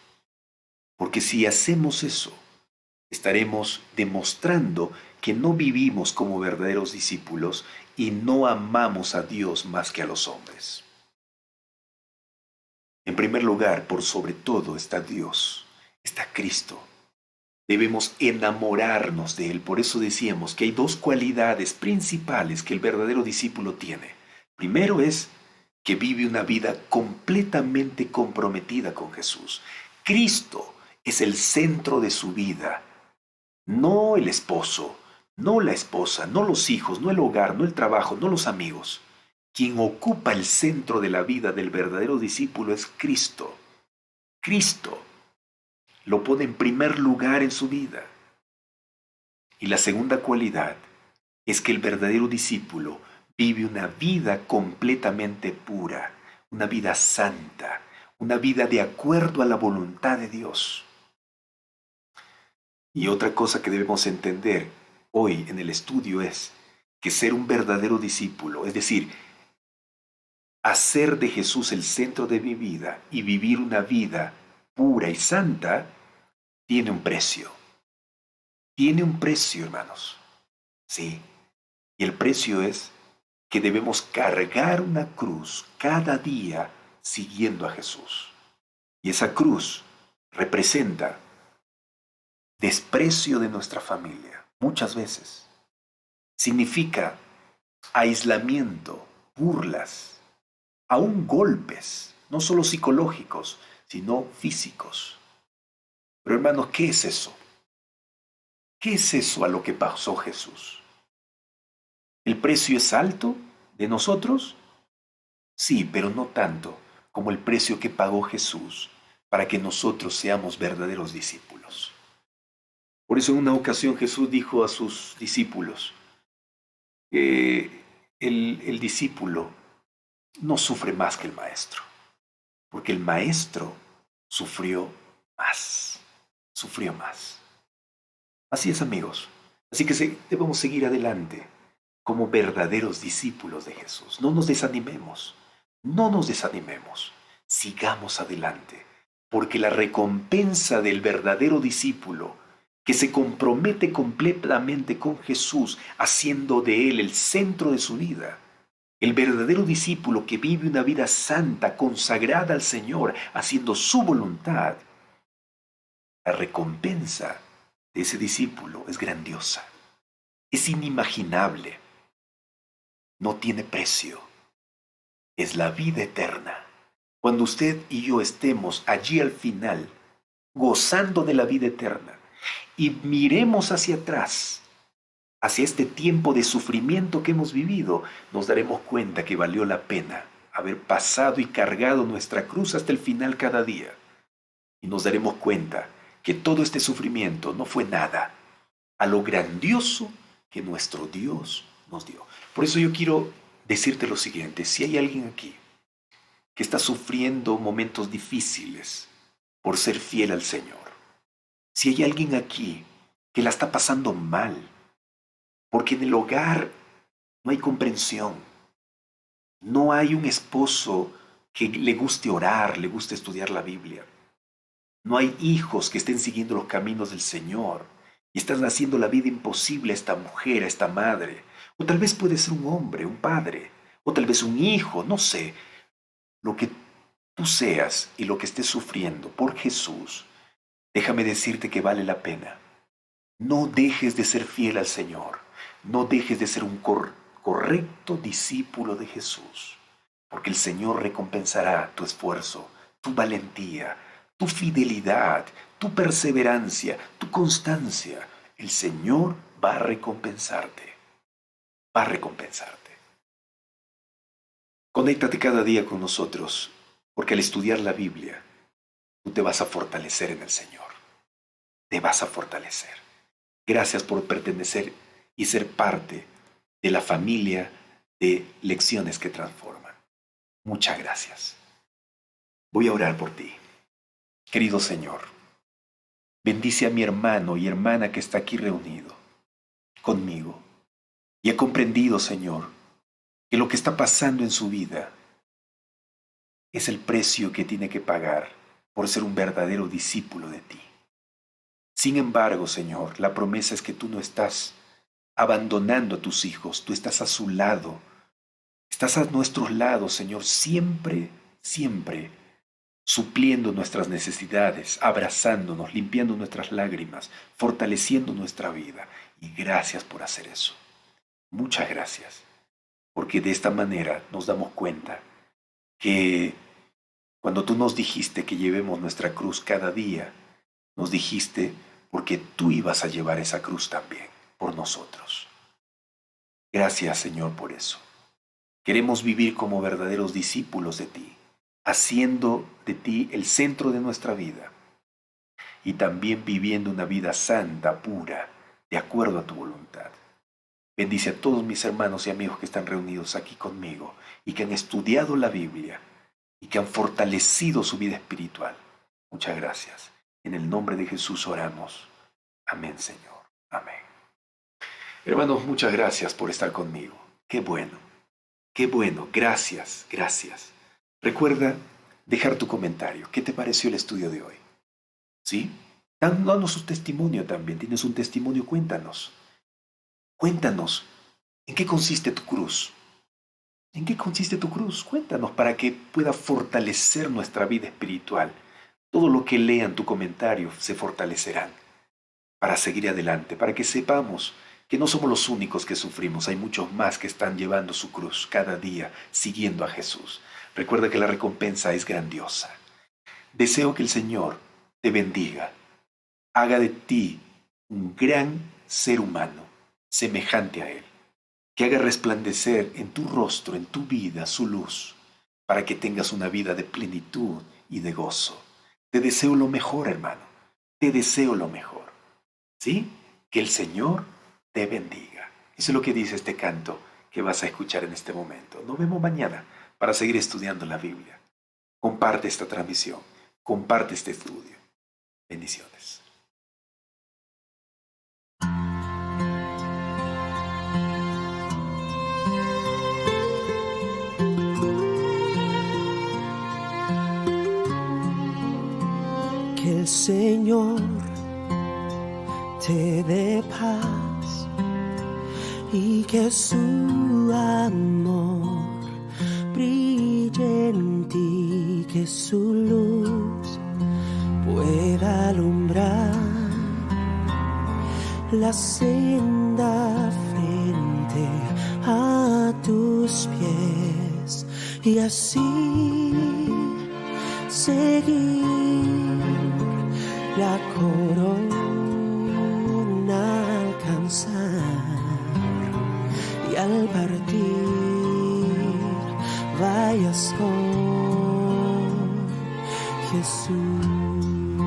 Porque si hacemos eso, estaremos demostrando que no vivimos como verdaderos discípulos y no amamos a Dios más que a los hombres. En primer lugar, por sobre todo está Dios, está Cristo. Debemos enamorarnos de Él. Por eso decíamos que hay dos cualidades principales que el verdadero discípulo tiene. Primero es que vive una vida completamente comprometida con Jesús. Cristo es el centro de su vida, no el esposo, no la esposa, no los hijos, no el hogar, no el trabajo, no los amigos. Quien ocupa el centro de la vida del verdadero discípulo es Cristo. Cristo lo pone en primer lugar en su vida. Y la segunda cualidad es que el verdadero discípulo vive una vida completamente pura, una vida santa, una vida de acuerdo a la voluntad de Dios. Y otra cosa que debemos entender hoy en el estudio es que ser un verdadero discípulo, es decir, hacer de Jesús el centro de mi vida y vivir una vida pura y santa, tiene un precio. Tiene un precio, hermanos. Sí. Y el precio es que debemos cargar una cruz cada día siguiendo a Jesús. Y esa cruz representa desprecio de nuestra familia, muchas veces. Significa aislamiento, burlas, aún golpes, no solo psicológicos, sino físicos. Pero hermanos, ¿qué es eso? ¿Qué es eso a lo que pasó Jesús? ¿El precio es alto de nosotros? Sí, pero no tanto como el precio que pagó Jesús para que nosotros seamos verdaderos discípulos. Por eso en una ocasión Jesús dijo a sus discípulos que el discípulo no sufre más que el maestro, porque el maestro sufrió más. Así es, amigos. Así que debemos seguir adelante como verdaderos discípulos de Jesús. No nos desanimemos, sigamos adelante, porque la recompensa del verdadero discípulo que se compromete completamente con Jesús, haciendo de Él el centro de su vida, el verdadero discípulo que vive una vida santa, consagrada al Señor, haciendo su voluntad, la recompensa de ese discípulo es grandiosa, es inimaginable, no tiene precio, es la vida eterna. Cuando usted y yo estemos allí al final, gozando de la vida eterna, y miremos hacia atrás, hacia este tiempo de sufrimiento que hemos vivido, nos daremos cuenta que valió la pena haber pasado y cargado nuestra cruz hasta el final cada día. y nos daremos cuenta que todo este sufrimiento no fue nada a lo grandioso que nuestro Dios nos dio. Por eso yo quiero decirte lo siguiente: si hay alguien aquí que está sufriendo momentos difíciles por ser fiel al Señor, si hay alguien aquí que la está pasando mal, porque en el hogar no hay comprensión, no hay un esposo que le guste orar, le guste estudiar la Biblia, no hay hijos que estén siguiendo los caminos del Señor y están haciendo la vida imposible a esta mujer, a esta madre, o tal vez puede ser un hombre, un padre, o tal vez un hijo, no sé, lo que tú seas y lo que estés sufriendo por Jesús, déjame decirte que vale la pena. No dejes de ser fiel al Señor, no dejes de ser un correcto discípulo de Jesús, porque el Señor recompensará tu esfuerzo, tu valentía, tu fidelidad, tu perseverancia, tu constancia. El Señor va a recompensarte, va a recompensarte. Conéctate cada día con nosotros, porque al estudiar la Biblia, tú te vas a fortalecer en el Señor, te vas a fortalecer. Gracias por pertenecer y ser parte de la familia de Lecciones que Transforman. Muchas gracias. Voy a orar por ti. Querido Señor, bendice a mi hermano y hermana que está aquí reunido conmigo y ha comprendido, Señor, que lo que está pasando en su vida es el precio que tiene que pagar por ser un verdadero discípulo de ti. Sin embargo, Señor, la promesa es que tú no estás abandonando a tus hijos, tú estás a su lado, estás a nuestros lados, Señor, siempre, siempre supliendo nuestras necesidades, abrazándonos, limpiando nuestras lágrimas, fortaleciendo nuestra vida. Y gracias por hacer eso. Muchas gracias, porque de esta manera nos damos cuenta que cuando tú nos dijiste que llevemos nuestra cruz cada día, nos dijiste porque tú ibas a llevar esa cruz también por nosotros. Gracias, Señor, por eso. Queremos vivir como verdaderos discípulos de ti, haciendo de ti el centro de nuestra vida y también viviendo una vida santa, pura, de acuerdo a tu voluntad. Bendice a todos mis hermanos y amigos que están reunidos aquí conmigo y que han estudiado la Biblia y que han fortalecido su vida espiritual. Muchas gracias. En el nombre de Jesús oramos. Amén, Señor. Amén. Hermanos, muchas gracias por estar conmigo. Qué bueno. Qué bueno. Gracias, gracias. Recuerda dejar tu comentario. ¿Qué te pareció el estudio de hoy? ¿Sí? Danos un testimonio también. ¿Tienes un testimonio? Cuéntanos. Cuéntanos. ¿En qué consiste tu cruz? ¿En qué consiste tu cruz? Cuéntanos para que pueda fortalecer nuestra vida espiritual. Todo lo que lean tu comentario se fortalecerán para seguir adelante, para que sepamos que no somos los únicos que sufrimos. Hay muchos más que están llevando su cruz cada día, siguiendo a Jesús. Recuerda que la recompensa es grandiosa. Deseo que el Señor te bendiga, haga de ti un gran ser humano, semejante a Él, que haga resplandecer en tu rostro, en tu vida, su luz, para que tengas una vida de plenitud y de gozo. Te deseo lo mejor, hermano. Te deseo lo mejor. ¿Sí? Que el Señor te bendiga. Eso es lo que dice este canto que vas a escuchar en este momento. Nos vemos mañana para seguir estudiando la Biblia. Comparte esta transmisión. Comparte este estudio. Bendiciones. Que el Señor te dé paz y que su amor brille en ti, que su luz pueda alumbrar la senda frente a tus pies y así seguir la corona alcanzar y al partir vayas con Jesús.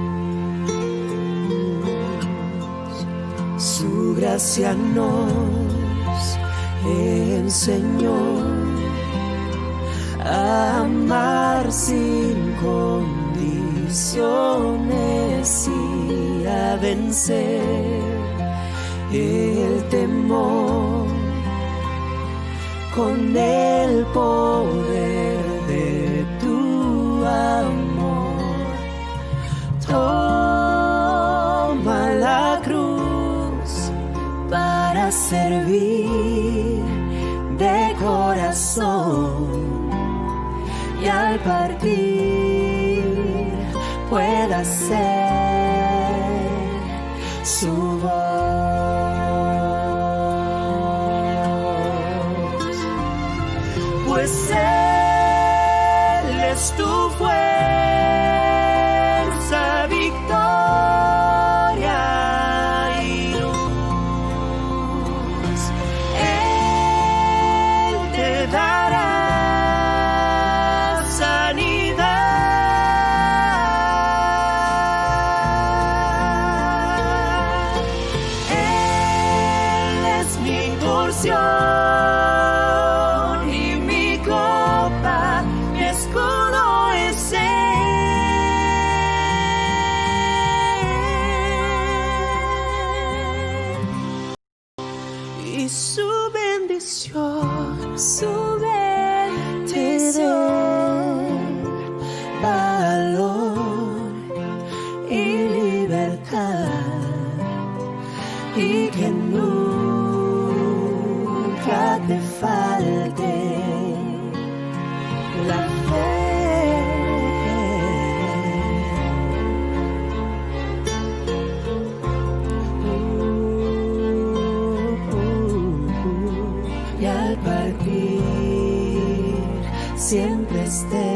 gracia nos enseñó a amar sin condiciones y a vencer el temor con el poder de tu amor. Toma la cruz para servir de corazón, y al partir pueda ser su voz. Pues Él es tu fuerza, victoria y luz. Él te dará sanidad. Él es mi porción y mi copa, mi escudo es Él. Y su bendición te dé valor y libertad, y que nunca te falte la fe. Y al partir siempre esté